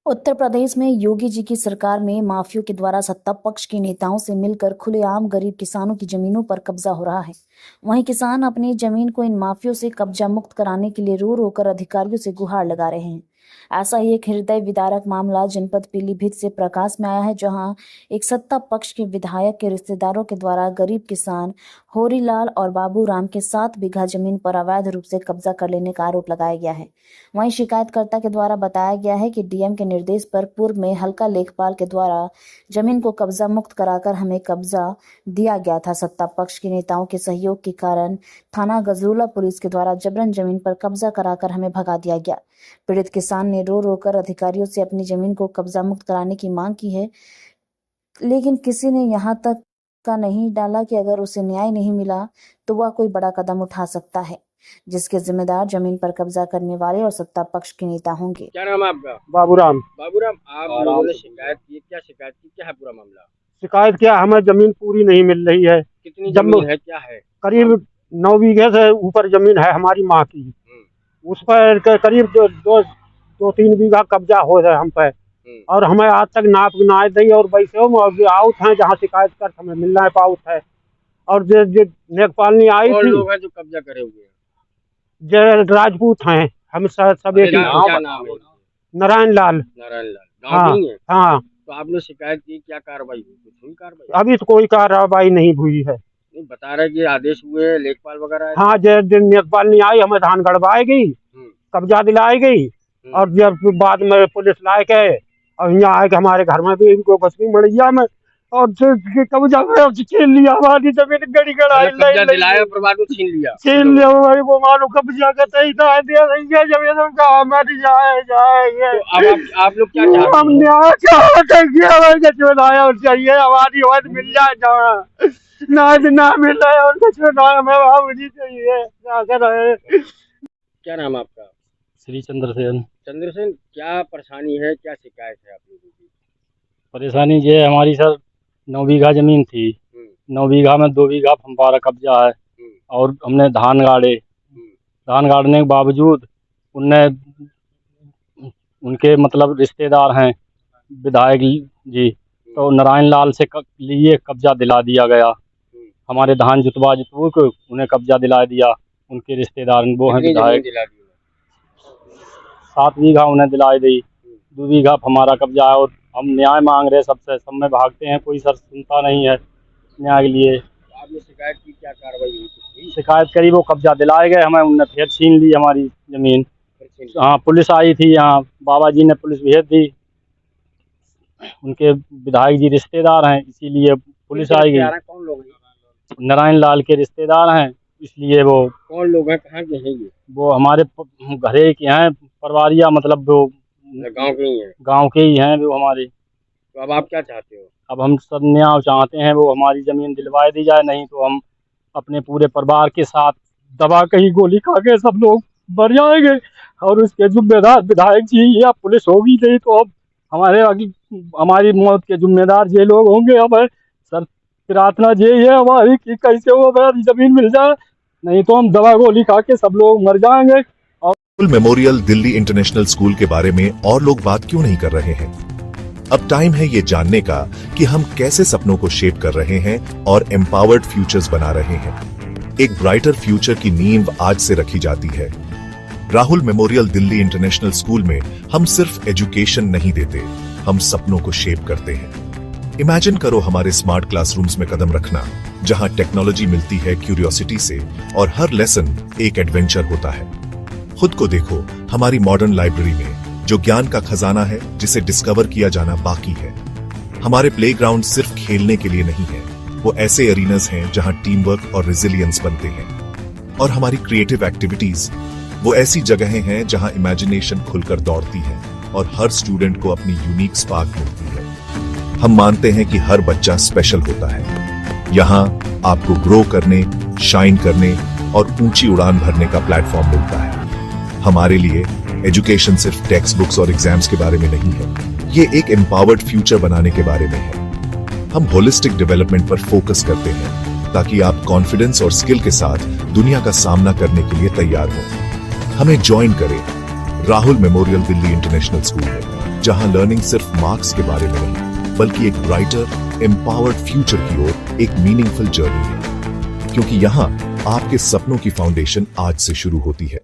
उत्तर प्रदेश में योगी जी की सरकार में माफियों के द्वारा सत्ता पक्ष के नेताओं से मिलकर खुलेआम गरीब किसानों की जमीनों पर कब्जा हो रहा है। वहीं किसान अपनी जमीन को इन माफियों से कब्जा मुक्त कराने के लिए रो रो कर अधिकारियों से गुहार लगा रहे हैं। ऐसा ही एक हृदय विदारक मामला जनपद पीलीभीत से प्रकाश में आया है, जहां एक सत्ता पक्ष के विधायक के रिश्तेदारों के द्वारा गरीब किसान होरीलाल और बाबूराम के 7 बीघा जमीन पर अवैध रूप से कब्जा कर लेने का आरोप लगाया गया है। वहीं शिकायतकर्ता के द्वारा बताया गया है कि डीएम के निर्देश पर पूर्व में हल्का लेखपाल के द्वारा जमीन को कब्जा मुक्त कराकर हमें कब्जा दिया गया था। सत्ता पक्ष के नेताओं के सहयोग के कारण थाना गजरूला पुलिस के द्वारा जबरन जमीन पर कब्जा कराकर हमें भगा दिया गया। पीड़ित किसान ने रो रो कर अधिकारियों से अपनी जमीन को कब्जा मुक्त कराने की मांग की है, लेकिन किसी ने यहाँ तक का नहीं डाला कि अगर उसे न्याय नहीं मिला तो वह कोई बड़ा कदम उठा सकता है, जिसके जिम्मेदार जमीन पर कब्जा करने वाले और सत्ता पक्ष के नेता होंगे। क्या नाम है आपका? बाबूराम। बाबूराम, आप लोगों ने शिकायत की, क्या शिकायत की, क्या है पूरा मामला? शिकायत क्या, हमें जमीन पूरी नहीं मिल रही है। कितनी जमीन है, क्या है? करीब 9 बीघे से ऊपर जमीन है हमारी माँ की। उस पर करीब 2-3 बीघा कब्जा हो रहा है हम पे, और हमें आज तक नाप गिनाए दी और वैसे आउट है जहाँ शिकायत कर हमें मिलना है पाउट है। और जो लेखपाल नहीं आई थी, लोग हैं जो कब्जा करे हुए हैं? जो राजपूत हैं, हम सब एक नाम है? नारायण लाल। नारायण लाल गाँव के ही हैं? हाँ। तो आपने शिकायत की, क्या कार्रवाई हुई? कुछ हुई कार्रवाई? अभी तो कोई कार्रवाई नहीं हुई है। नहीं बता रहे कि आदेश हुए, लेखपाल वगैरह? हाँ, जब लेखपाल नहीं आई हमें धान गड़वाई गई, कब्जा दिलाई गई, और जब बाद में पुलिस लाए के और यहाँ आए के हमारे घर में भी इनको घुसनी मड़िया में और कब्जा छीन लिया हमारी जमीन। गड़ी गड़ाई दिलाया पर बाद में छीन लिया वो मानो कब्जा करते ही था जमीन का हमारी जाए। तो अब आप लोग क्या चाहते हैं? हम न्याय चाहिए, हमारी आवाज मिल जाए, ना मिल रहा है और हमें बाबूजी चाहिए। क्या नाम है आपका? श्री चंद्रसेन। चंद्रसेन, क्या परेशानी है, क्या शिकायत है आप लोगों की? परेशानी ये हमारी सर 9 बीघा जमीन थी। 9 बीघा में 2 बीघा हमारा कब्जा है, और हमने धान गाड़े। धान गाड़ने के बावजूद उनके मतलब रिश्तेदार हैं विधायक जी, तो नारायण लाल से लिए कब्जा दिला दिया गया। हमारे धान जुतवा को उन्हें कब्जा दिला दिया उनके रिश्तेदार, वो हैं विधायक। 7 बीघा उन्हें दिलाई दी, 2 बीघा हमारा कब्जा है, और हम न्याय मांग रहे सबसे, सब में भागते हैं, कोई सर सुनता नहीं है न्याय के लिए। आपने शिकायत की, क्या कार्रवाई हुई? शिकायत करी, वो कब्जा दिलाए गए हमें, उनने फिर छीन ली हमारी जमीन। हाँ, पुलिस आई थी यहाँ, बाबा जी ने पुलिस भेज दी, उनके विधायक जी रिश्तेदार हैं इसीलिए पुलिस आई गई। कौन लोग हैं? नारायण लाल के रिश्तेदार हैं, इसलिए वो। कौन लोग हैं, कहाँ के हैं ये? वो हमारे घरे के हैं, परिवारिया, मतलब वो गांव के ही हैं? गांव के ही हैं वो हमारे। तो अब आप क्या चाहते हो? अब हम सब न्याय चाहते हैं, वो हमारी जमीन दिलवा दी जाए, नहीं तो हम अपने पूरे परिवार के साथ दबा के ही गोली खा के सब लोग मर जाएंगे, और उसके जिम्मेदार विधायक जी या पुलिस होगी नहीं तो अब हमारी मौत के जिम्मेदार ये लोग होंगे। हमें सर प्रार्थना यही है हमारी कि कैसे वो हमारी जमीन मिल जाए, नहीं तो हम दवा गोली खा के सब लोग मर जाएंगे। Rahul memorial Delhi international school के बारे में और लोग बात क्यों नहीं कर रहे हैं? अब टाइम है ये जानने का कि हम कैसे सपनों को शेप कर रहे हैं और एम्पावर्ड फ्यूचर्स बना रहे हैं। एक ब्राइटर फ्यूचर की नींव आज से रखी जाती है। Rahul memorial Delhi international school में हम सिर्फ एजुकेशन नहीं देते, हम सपनों को शेप करते हैं। इमेजिन करो हमारे स्मार्ट क्लासरूम्स में कदम रखना, जहां टेक्नोलॉजी मिलती है क्यूरियोसिटी से और हर लेसन एक एडवेंचर होता है। खुद को देखो हमारी मॉडर्न लाइब्रेरी में, जो ज्ञान का खजाना है जिसे डिस्कवर किया जाना बाकी है। हमारे प्लेग्राउंड सिर्फ खेलने के लिए नहीं है, वो ऐसे एरीनास हैं जहां टीम वर्क और रेजिलियंस बनते हैं। और हमारी क्रिएटिव एक्टिविटीज वो ऐसी जगहें हैं जहां इमेजिनेशन खुलकर दौड़ती है और हर स्टूडेंट को अपनी यूनिक स्पार्क मिलती है। हम मानते हैं कि हर बच्चा स्पेशल होता है। यहाँ आपको ग्रो करने, शाइन करने और ऊंची उड़ान भरने का प्लेटफॉर्म मिलता है। हमारे लिए एजुकेशन सिर्फ टेक्स्ट बुक्स और एग्जाम्स के बारे में नहीं है, ये एक एम्पावर्ड फ्यूचर बनाने के बारे में है। हम होलिस्टिक डेवलपमेंट पर फोकस करते हैं ताकि आप कॉन्फिडेंस और स्किल के साथ दुनिया का सामना करने के लिए तैयार हो। हमें ज्वाइन करें Rahul memorial Delhi international school में। जहां लर्निंग सिर्फ मार्क्स के बारे में नहीं, बल्कि एक ब्राइटर, एम्पावर्ड फ्यूचर की ओर एक मीनिंगफुल जर्नी है। क्योंकि यहां आपके सपनों की फाउंडेशन आज से शुरू होती है।